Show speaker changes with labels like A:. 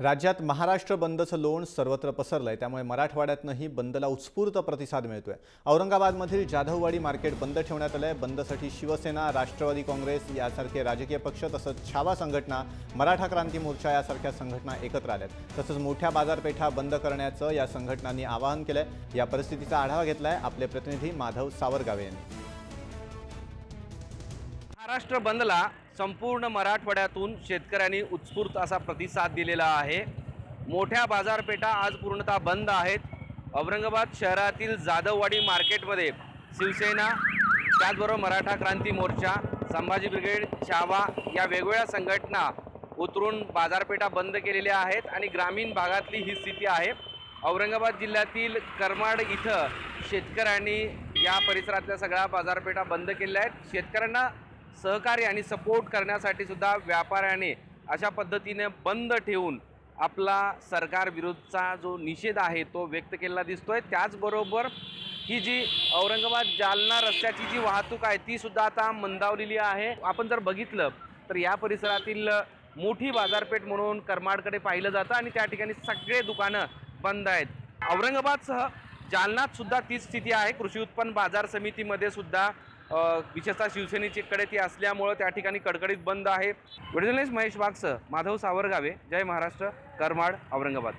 A: राज्यात महाराष्ट्र बंदचं लोण सर्वत्र पसरलंय, त्यामुळे मराठवाड्यातनंही बंदला उत्स्फूर्त प्रतिसाद मिळतोय। औरंगाबादमधील जाधववाडी मार्केट बंद ठेवण्यात आलंय। बंदसाठी शिवसेना, राष्ट्रवादी काँग्रेस यासारखे राजकीय पक्ष तसंच छावा संघटना, मराठा क्रांती मोर्चा यासारख्या संघटना एकत्र आल्यात। तसंच मोठ्या बाजारपेठा बंद करण्याचं या संघटनांनी आवाहन केलंय। या परिस्थितीचा आढावा घेतलाय आपले प्रतिनिधी माधव सावरगावे यांनी।
B: महाराष्ट्र बंदला संपूर्ण मराठवाड्यातून शेतकऱ्यांनी उत्स्फूर्त असा प्रतिसाद दिलेला आहे। मोठ्या बाजारपेठा आज पूर्णतः बंद आहेत। औरंगाबाद शहरातील जाधववाडी मार्केटमध्ये शिवसेना, त्याचबरोबर मराठा क्रांती मोर्चा, संभाजी ब्रिगेड, छावा या वेगवेगळ्या संघटना उतरून बाजारपेठा बंद केलेल्या आहेत आणि ग्रामीण भागातली ही स्थिती आहे। औरंगाबाद जिल्ह्यातील करमाड इथं शेतकऱ्यांनी या परिसरातल्या सगळ्या बाजारपेठा बंद केलेल्या आहेत। शेतकऱ्यांना सहकार्य आणि सपोर्ट करण्यासाठी सुद्धा व्यापाऱ्यांनी अशा पद्धतीने बंद ठेवून आपला सरकार विरुद्धचा जो निषेध आहे तो व्यक्त केलेला दिसतोय। त्याचबरोबर ही जी औरंगाबाद जालना रस्त्याची जी वाहतूक आहे ती सुद्धा आता मंदावलेली आहे। आपण जर बघितलं तर या परिसरातील मोठी बाजारपेठ म्हणून करमाडकडे पाहिलं जातं आणि त्या ठिकाणी सगळे दुकानं बंद आहेत। औरंगाबादसह जालन्यात सुद्धा तीच स्थिती आहे। कृषी उत्पन्न बाजार समितीमध्ये सुद्धा विशेषतः शिवसेनेकडे ती असल्यामुळे त्या ठिकाणी कडकडीत बंद आहे। व्हिडिओ जर्नलिस्ट महेश वाघसह माधव सावरगावे, जय महाराष्ट्र, करमाड, औरंगाबाद।